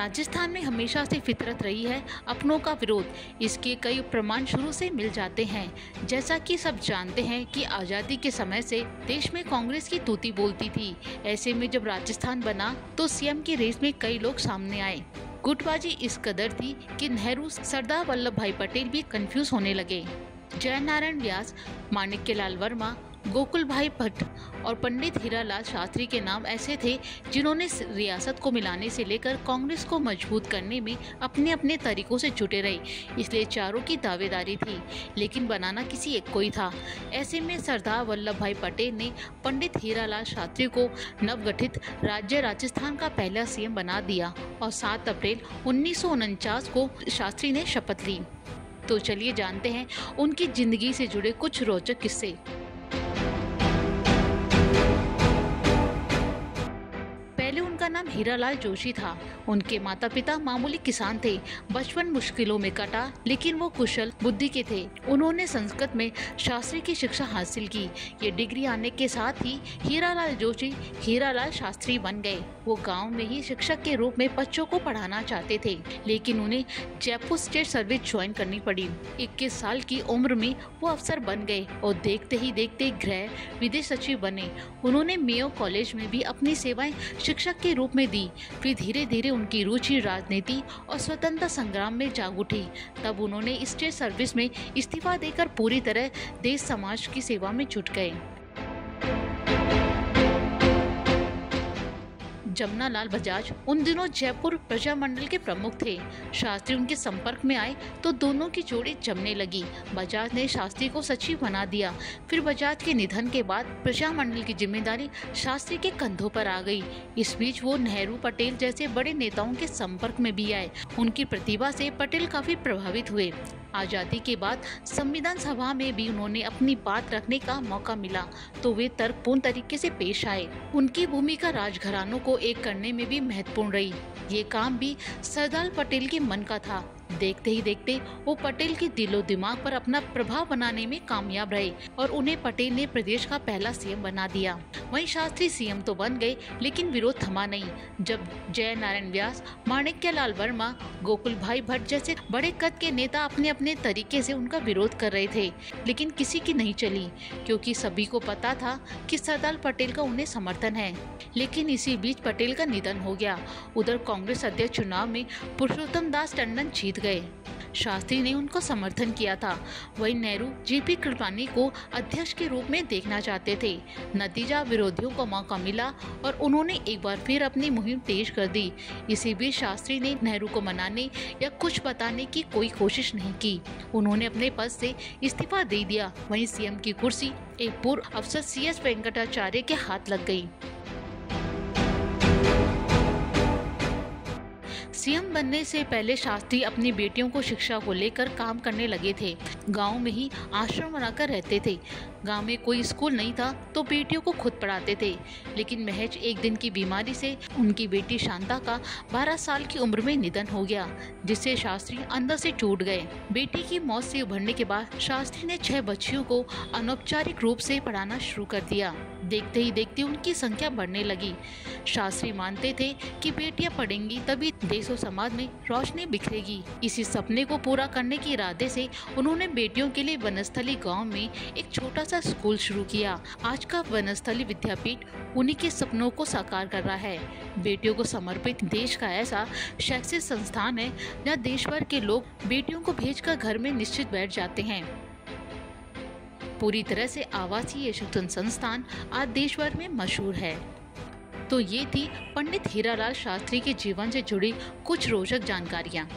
राजस्थान में हमेशा से फितरत रही है अपनों का विरोध। इसके कई प्रमाण शुरू से मिल जाते हैं। जैसा कि सब जानते हैं कि आज़ादी के समय से देश में कांग्रेस की तूती बोलती थी। ऐसे में जब राजस्थान बना तो सीएम की रेस में कई लोग सामने आए। गुटबाजी इस कदर थी कि नेहरू, सरदार वल्लभ भाई पटेल भी कंफ्यूज होने लगे। जयनारायण व्यास, माणिक्यलाल वर्मा, गोकुल भाई भट्ट और पंडित हीरालाल शास्त्री के नाम ऐसे थे जिन्होंने रियासत को मिलाने से लेकर कांग्रेस को मजबूत करने में अपने अपने तरीकों से जुटे रहे। इसलिए चारों की दावेदारी थी, लेकिन बनाना किसी एक को ही था। ऐसे में सरदार वल्लभ भाई पटेल ने पंडित हीरालाल शास्त्री को नवगठित राज्य राजस्थान का पहला सीएम बना दिया और 7 अप्रैल 1949 को शास्त्री ने शपथ ली। तो चलिए जानते हैं उनकी जिंदगी से जुड़े कुछ रोचक किस्से। उनका नाम हीरालाल जोशी था। उनके माता पिता मामूली किसान थे। बचपन मुश्किलों में कटा, लेकिन वो कुशल बुद्धि के थे। उन्होंने संस्कृत में शास्त्री की शिक्षा हासिल की। ये डिग्री आने के साथ ही हीरालाल जोशी हीरालाल शास्त्री बन गए। वो गांव में ही शिक्षक के रूप में बच्चों को पढ़ाना चाहते थे, लेकिन उन्हें जयपुर स्टेट सर्विस ज्वाइन करनी पड़ी। 21 साल की उम्र में वो अफसर बन गए और देखते ही देखते गृह विदेश सचिव बने। उन्होंने मेयो कॉलेज में भी अपनी सेवाएं शिक्षक के रूप में दी। फिर धीरे धीरे उनकी रुचि राजनीति और स्वतंत्रता संग्राम में जाग उठी। तब उन्होंने स्टेट सर्विस में इस्तीफा देकर पूरी तरह देश समाज की सेवा में जुट गए। जमनालाल बजाज उन दिनों जयपुर प्रजामंडल के प्रमुख थे। शास्त्री उनके संपर्क में आए तो दोनों की जोड़ी जमने लगी। बजाज ने शास्त्री को सचिव बना दिया। फिर बजाज के निधन के बाद प्रजामंडल की जिम्मेदारी शास्त्री के कंधों पर आ गई। इस बीच वो नेहरू, पटेल जैसे बड़े नेताओं के संपर्क में भी आए। उनकी प्रतिभा से पटेल काफी प्रभावित हुए। आज़ादी के बाद संविधान सभा में भी उन्होंने अपनी बात रखने का मौका मिला तो वे तर्कपूर्ण तरीके से पेश आए। उनकी भूमिका राजघरानों को एक करने में भी महत्वपूर्ण रही। ये काम भी सरदार पटेल के मन का था। देखते ही देखते वो पटेल के दिलो दिमाग पर अपना प्रभाव बनाने में कामयाब रहे और उन्हें पटेल ने प्रदेश का पहला सीएम बना दिया। वहीं शास्त्री सीएम तो बन गए, लेकिन विरोध थमा नहीं। जब जयनारायण व्यास, माणिक्यलाल वर्मा, गोकुल भाई भट्ट जैसे बड़े कद के नेता अपने अपने तरीके से उनका विरोध कर रहे थे, लेकिन किसी की नहीं चली, क्योंकि सभी को पता था कि सरदार पटेल का उन्हें समर्थन है। लेकिन इसी बीच पटेल का निधन हो गया। उधर कांग्रेस अध्यक्ष चुनाव में पुरुषोत्तम दास टंडन जीत गए। शास्त्री ने उनको समर्थन किया था। वहीं नेहरू जीपी कृपलानी को अध्यक्ष के रूप में देखना चाहते थे। नतीजा, विरोधियों को मौका मिला और उन्होंने एक बार फिर अपनी मुहिम तेज कर दी। इसी बीच शास्त्री ने नेहरू को मनाने या कुछ बताने की कोई कोशिश नहीं की। उन्होंने अपने पद से इस्तीफा दे दिया। वहीं सीएम की कुर्सी एक पूर्व अफसर CS वेंकटाचार्य के हाथ लग गई। सीएम बनने से पहले शास्त्री अपनी बेटियों को शिक्षा को लेकर काम करने लगे थे। गांव में ही आश्रम बनाकर रहते थे। गांव में कोई स्कूल नहीं था तो बेटियों को खुद पढ़ाते थे। लेकिन महज एक दिन की बीमारी से उनकी बेटी शांता का 12 साल की उम्र में निधन हो गया, जिससे शास्त्री अंदर से टूट गए। बेटी की मौत से उभरने के बाद शास्त्री ने 6 बच्चियों को अनौपचारिक रूप से पढ़ाना शुरू कर दिया। देखते ही देखते उनकी संख्या बढ़ने लगी। शास्त्री मानते थे कि बेटियां पढ़ेंगी तभी देश और समाज में रोशनी बिखरेगी। इसी सपने को पूरा करने के इरादे से उन्होंने बेटियों के लिए वनस्थली गांव में एक छोटा सा स्कूल शुरू किया। आज का वनस्थली विद्यापीठ उन्हीं के सपनों को साकार कर रहा है। बेटियों को समर्पित देश का ऐसा शैक्षिक संस्थान है जहाँ देश भर के लोग बेटियों को भेजकर घर में निश्चित बैठ जाते हैं। पूरी तरह से आवासीय शिक्षण संस्थान आज देश भर में मशहूर है। तो ये थी पंडित हीरालाल शास्त्री के जीवन से जुड़ी कुछ रोचक जानकारियाँ।